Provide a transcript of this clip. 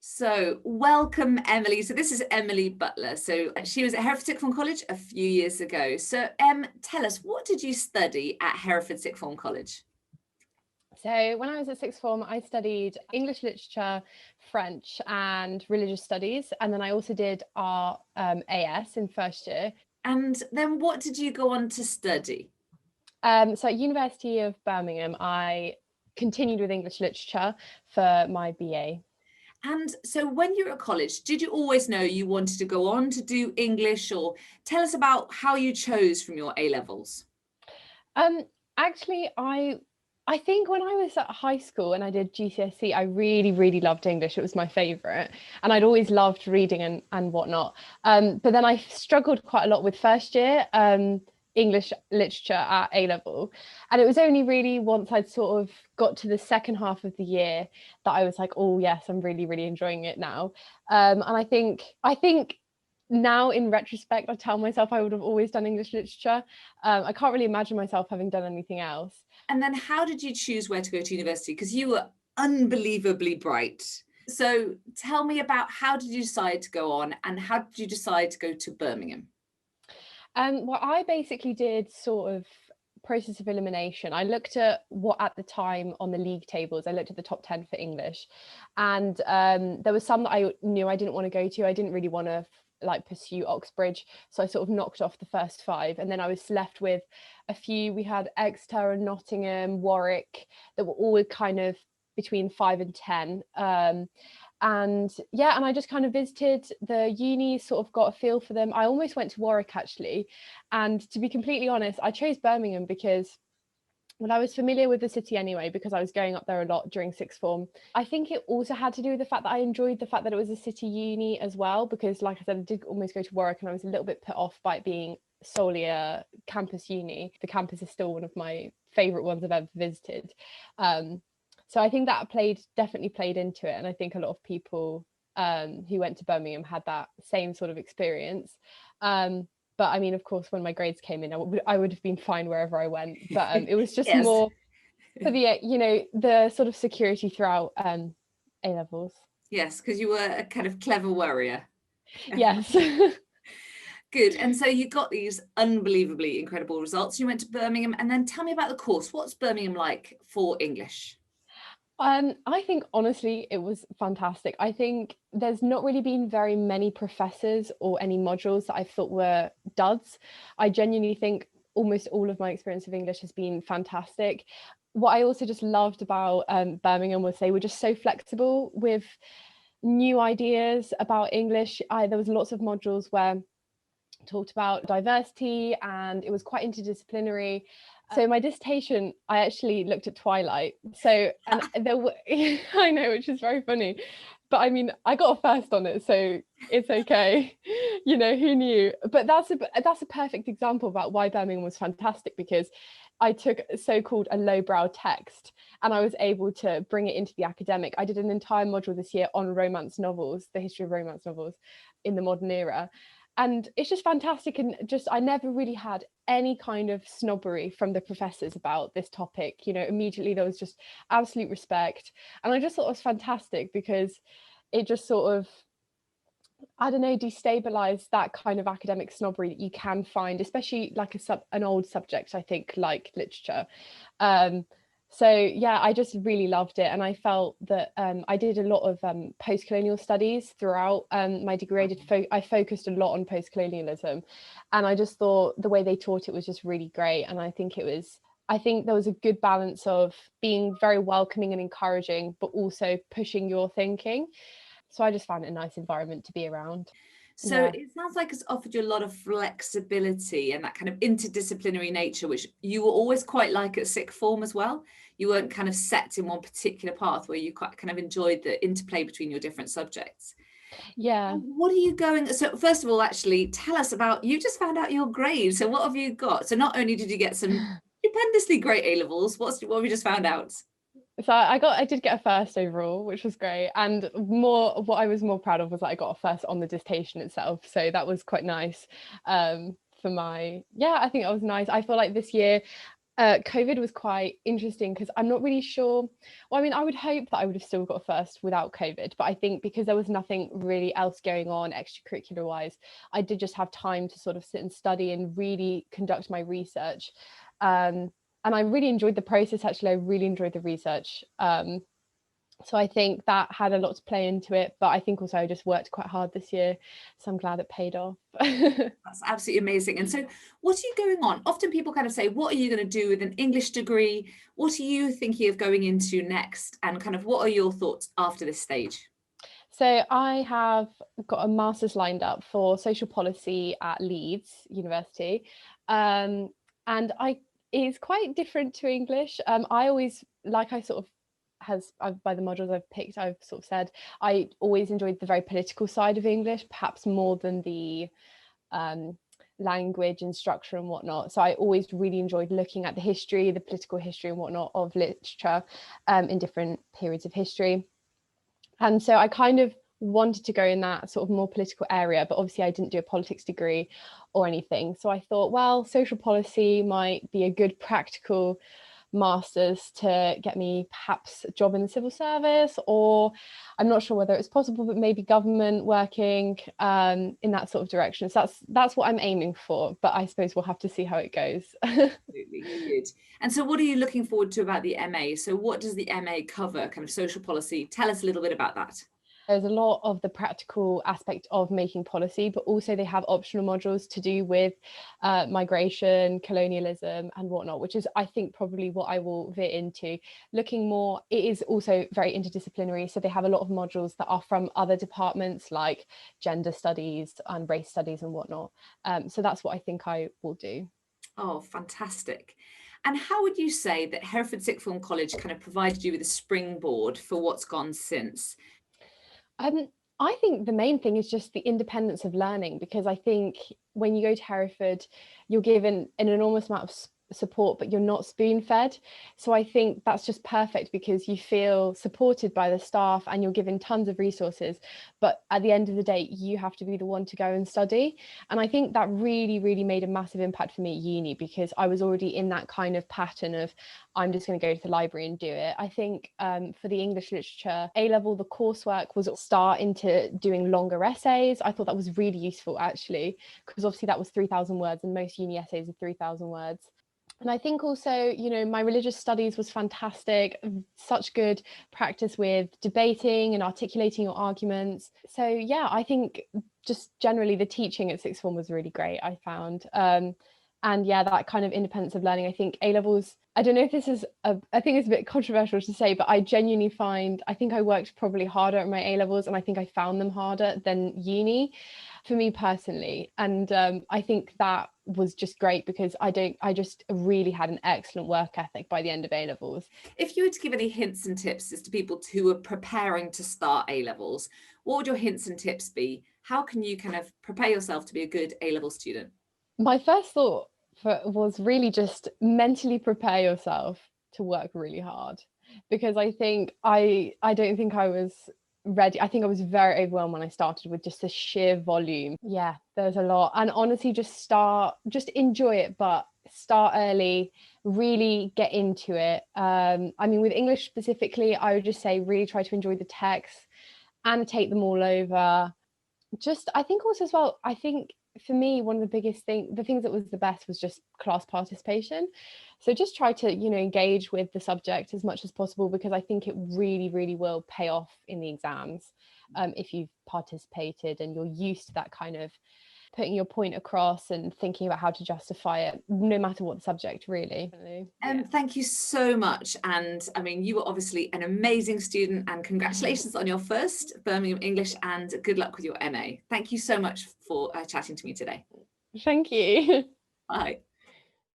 So welcome, Emilie. So this is Emilie Butler. So she was at Hereford Sixth Form College a few years ago. So tell us, what did you study at Hereford Sixth Form College? So when I was at sixth form, I studied English literature, French and religious studies. And then I also did our AS in first year. And then what did you go on to study? So at University of Birmingham, I continued with English literature for my BA. And so when you were at college, did you always know you wanted to go on to do English, or tell us about how you chose from your A levels? Actually, I think when I was at high school and I did GCSE, I really loved English. It was my favourite. And I'd always loved reading and whatnot. But then I struggled quite a lot with first year English literature at A level. And it was only really once I'd sort of got to the second half of the year that I was like, oh yes, I'm really enjoying it now. And I think now in retrospect, I tell myself I would have always done English literature. I can't really imagine myself having done anything else. And then how did you choose where to go to university? Because you were unbelievably bright. So tell me about, how did you decide to go on, and how did you decide to go to Birmingham? Well, I basically did sort of process of elimination. I looked at what at the time on the league tables, I looked at the top 10 for English, and there was some that I knew I didn't want to go to. I didn't really want to pursue Oxbridge, so I sort of knocked off the first 5, and then I was left with a few. We had Exeter and Nottingham, Warwick, that were all kind of between 5 and 10. And I just kind of visited the unis, sort of got a feel for them. I almost went to Warwick actually, and to be completely honest, I chose Birmingham because, well, I was familiar with the city anyway, because I was going up there a lot during sixth form. I think it also had to do with the fact that I enjoyed the fact that it was a city uni as well, because like I said, I did almost go to Warwick and I was a little bit put off by it being solely a campus uni. The campus is still one of my favourite ones I've ever visited. So I think that definitely played into it. And I think a lot of people who went to Birmingham had that same sort of experience. But I mean, of course, when my grades came in, I would have been fine wherever I went. But it was just Yes. more for the sort of security throughout A levels. Yes, because you were a kind of clever worrier. Yes. Good. And so you got these unbelievably incredible results. You went to Birmingham, and then tell me about the course. What's Birmingham like for English? I think honestly it was fantastic. I think there's not really been very many professors or any modules that I thought were duds. I genuinely think almost all of my experience of English has been fantastic. What I also just loved about Birmingham was they were just so flexible with new ideas about English. There was lots of modules where talked about diversity, and it was quite interdisciplinary. So my dissertation, I actually looked at Twilight. So, and there were, I know, which is very funny, but I mean, I got a first on it, so it's okay. Who knew? But that's a perfect example about why Birmingham was fantastic, because I took so-called a lowbrow text and I was able to bring it into the academic. I did an entire module this year on romance novels, the history of romance novels in the modern era. And it's just fantastic. And just, I never really had any kind of snobbery from the professors about this topic. Immediately there was just absolute respect. And I just thought it was fantastic, because it just sort of, I don't know, destabilize that kind of academic snobbery that you can find, especially like an old subject, I think, like literature. So yeah, I just really loved it, and I felt that I did a lot of post-colonial studies throughout my degree. I focused a lot on post-colonialism, and I just thought the way they taught it was just really great. And I think there was a good balance of being very welcoming and encouraging, but also pushing your thinking. So I just found it a nice environment to be around. So it sounds like it's offered you a lot of flexibility and that kind of interdisciplinary nature, which you were always quite like at sixth form as well. You weren't kind of set in one particular path, where you quite kind of enjoyed the interplay between your different subjects. Yeah. What are you going? So first of all, actually, tell us about, you just found out your grade. So what have you got? So not only did you get some stupendously great A levels, what have you just found out? So I did get a first overall, which was great. And what I was more proud of was that I got a first on the dissertation itself. So that was quite nice. I think that was nice. I feel like this year COVID was quite interesting because I'm not really sure. Well, I mean, I would hope that I would have still got a first without COVID, but I think because there was nothing really else going on extracurricular wise, I did just have time to sort of sit and study and really conduct my research. And I really enjoyed the process, actually. I really enjoyed the research. So I think that had a lot to play into it, but I think also I just worked quite hard this year, so I'm glad it paid off. That's absolutely amazing. And so what are you going on? Often people kind of say, what are you going to do with an English degree? What are you thinking of going into next? And kind of what are your thoughts after this stage? So I have got a master's lined up for social policy at Leeds University, and it's quite different to English. I always, like I sort of by the modules I've picked, I've sort of said I always enjoyed the very political side of English, perhaps more than the language and structure and whatnot. So I always really enjoyed looking at the history, the political history and whatnot of literature in different periods of history. And so I kind of wanted to go in that sort of more political area, but obviously I didn't do a politics degree or anything. So I thought, well, social policy might be a good practical master's to get me perhaps a job in the civil service, or I'm not sure whether it's possible, but maybe government working in that sort of direction. So that's what I'm aiming for, but I suppose we'll have to see how it goes. Absolutely good. And so what are you looking forward to about the MA? So what does the MA cover, kind of social policy? Tell us a little bit about that. There's a lot of the practical aspect of making policy, but also they have optional modules to do with migration, colonialism and whatnot, which is, I think, probably what I will veer into. Looking more, it is also very interdisciplinary. So they have a lot of modules that are from other departments like gender studies and race studies and whatnot. So that's what I think I will do. Oh, fantastic. And how would you say that Hereford Sixth Form College kind of provided you with a springboard for what's gone since? I think the main thing is just the independence of learning, because I think when you go to Hereford, you're given an enormous amount of support, but you're not spoon fed. So I think that's just perfect because you feel supported by the staff and you're given tons of resources. But at the end of the day, you have to be the one to go and study. And I think that really, really made a massive impact for me at uni, because I was already in that kind of pattern of I'm just going to go to the library and do it. I think for the English literature A level, the coursework was start into doing longer essays. I thought that was really useful, actually, because obviously that was 3,000 words and most uni essays are 3,000 words. And I think also, my religious studies was fantastic, such good practice with debating and articulating your arguments. So yeah, I think just generally the teaching at sixth form was really great, I found. And yeah, that kind of independence of learning. I think A levels, I don't know if this is, I think it's a bit controversial to say, but I genuinely I think I worked probably harder at my A levels, and I think I found them harder than uni for me personally. And I think that was just great because I just really had an excellent work ethic by the end of A levels. If you were to give any hints and tips as to people who are preparing to start A levels, what would your hints and tips be? How can you kind of prepare yourself to be a good A level student? My first thought was really just mentally prepare yourself to work really hard, because I think I don't think I was ready. I think I was very overwhelmed when I started with just the sheer volume. Yeah, there's a lot. And honestly, just enjoy it, but start early, really get into it. I mean, with English specifically, I would just say really try to enjoy the text, annotate them all over. Just, I think also as well, I think for me, one of the biggest the things that was the best was just class participation. So just try to, engage with the subject as much as possible, because I think it really, really will pay off in the exams if you've participated and you're used to that kind of putting your point across and thinking about how to justify it, no matter what the subject, really. Thank you so much. And I mean, you were obviously an amazing student, and congratulations on your first Birmingham English, and good luck with your MA. Thank you so much for chatting to me today. Thank you. Bye.